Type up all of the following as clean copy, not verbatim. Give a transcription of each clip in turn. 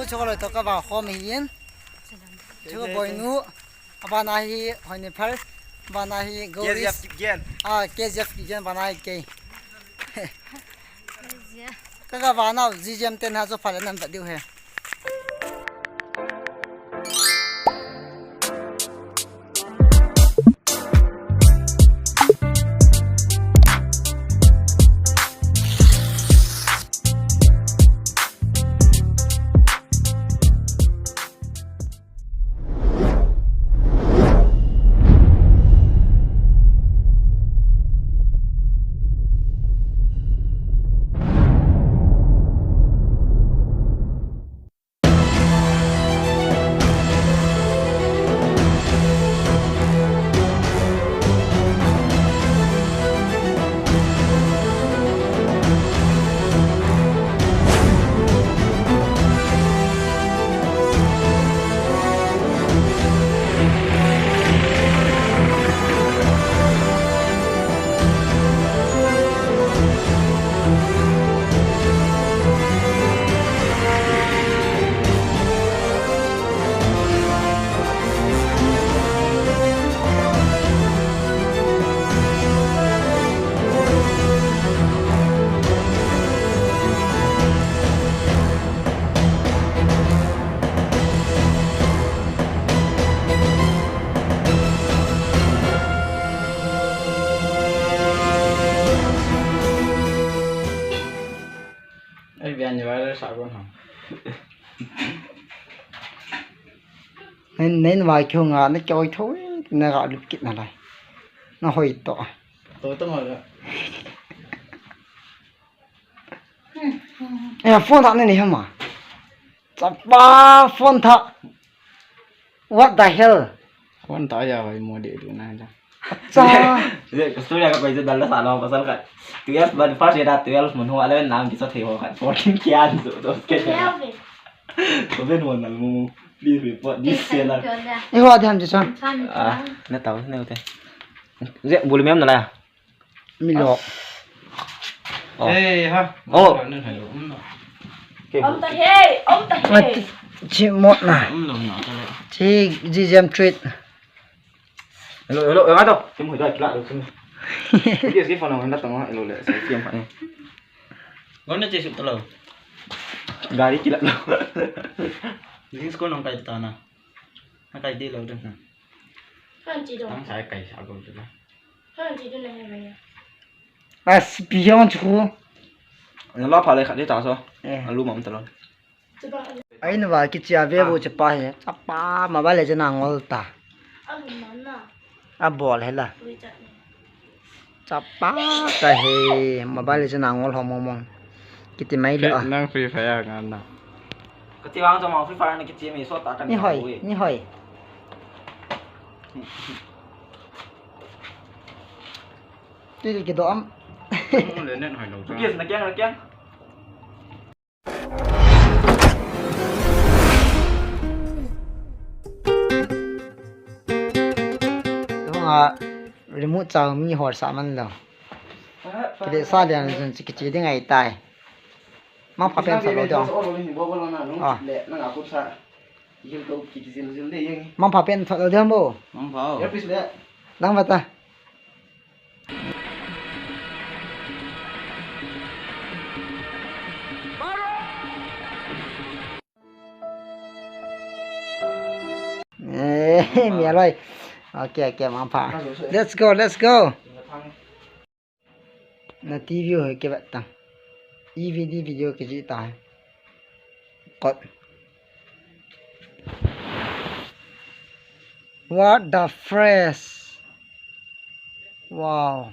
nu cho lại tao cái vào kho mình yên chưa bồi nu bà này hồi này phải bà này goris KJF kigen bà này kê cái vào nào GJM tên ha cho phải là năm vật điều hè nên vài kiểu ngà nó trôi thôi nó gọi được kịp nào này nó hồi to tôi tao ngồi rồi phone thằng này không mà chắp ba phone thằng what the hell phone tao giờ phải mua điện thoại này cha cái số này các bây giờ là sao nó pasal kan 12 ban first year 12 mun ho ale nam kisah theo kan 14 kian tu ke tôi bên nguồn là mu đi report đi xe là cái hoa thì làm gì sao nó tao nêu thế dễ bùi mém là mi lọ ê ha ô ông ta hê chị một này chị GJM trade hello em đâu em hỏi lại lại được không cái phần nào nó tao hello lại sẽ xem phải ngon nó chơi sụp tao gari chỉ lại đâu những con nông cày tao nè nó cày đi lâu được nè hơn chị nó sai cày sao cũng được hơn chị đây này vậy à spion chú nó lo phải lại khát đi tao sao lu mắm tao ấy nó vào cái chia về bộ chụp bài chụp ba mà bây giờ cho nàng ngồi ta à bỏ lại là chụp ba cái hè mà bây giờ cho nàng ngồi hòm mong cái gì mấy nữa năng free fire ngon nào cái tiếng cho màu free fire này cái gì mình số ta cần như hỏi cái đó lên nên hỏi đầu kia là kia đúng à remote chào mi hỏi sao mình đâu cái đấy sao liền rồi cái gì đấy ngày tài mang pháp bên sao đâu mang pháp bên sao đâu bố không vào đang vào ta mẹ ơi ok mang pháp let's go na TV hồi cái bạn tăng EVD video cái gì ta cột what the fresh wow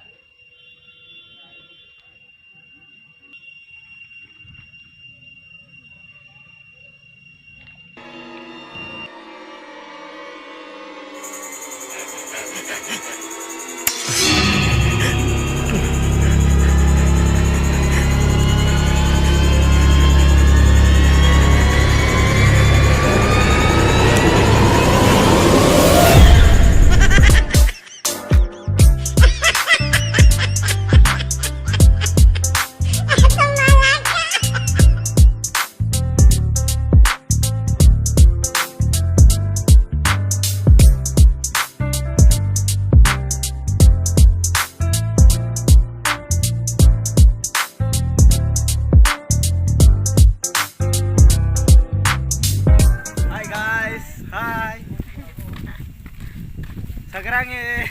rangi.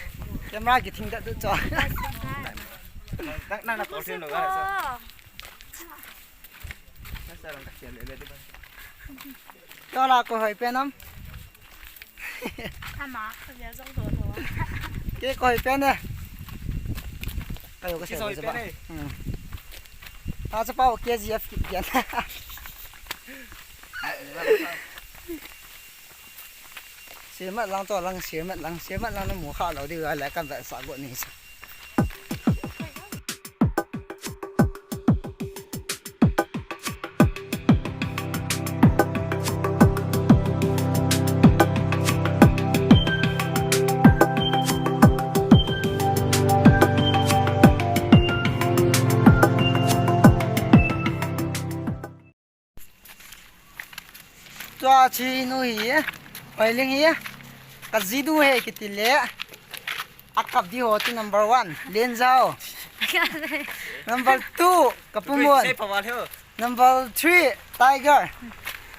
camera ki thing da tu cho Nang na to sin lo ga sa. Na sa rang ka chen le le. cho là cô hỏi pen không cái cô hỏi pen này cái có Ki sẽ so có pe gì ne. ta sẽ bảo KGF kịp tiền xí mất lăng to lăng xí mất lăng nó mù khá lâu đi gọi lại căn vệ xã của này sao cho chi nuôi oi ling hi ka zidu he kitile akap di ho ti number 1 len zao number 2 kapumon Sai pa wa theo. number 3 tiger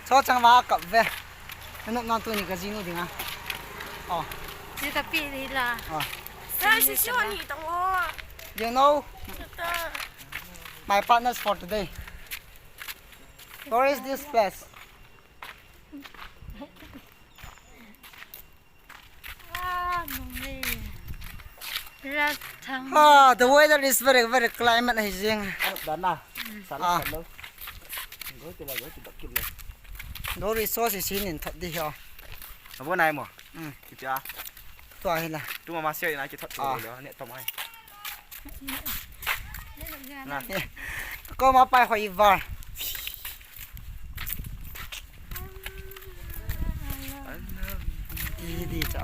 cho chang ma kap ve nó non tu ni ka zinu dinga oh Chị tập bị đi là. oh Sao chị cho anh tao ngô. you know my partners for today where is this place Rất thằng. the weather is very climate hygiene Dan na. Ah. Lo. Go ti bak kip le. no resources in thật đi ho Abo nai mo. Ki cha. to hi la Tu ma sia na ki thot lo ne to mai. Na. có mà phải hỏi var đi đi cho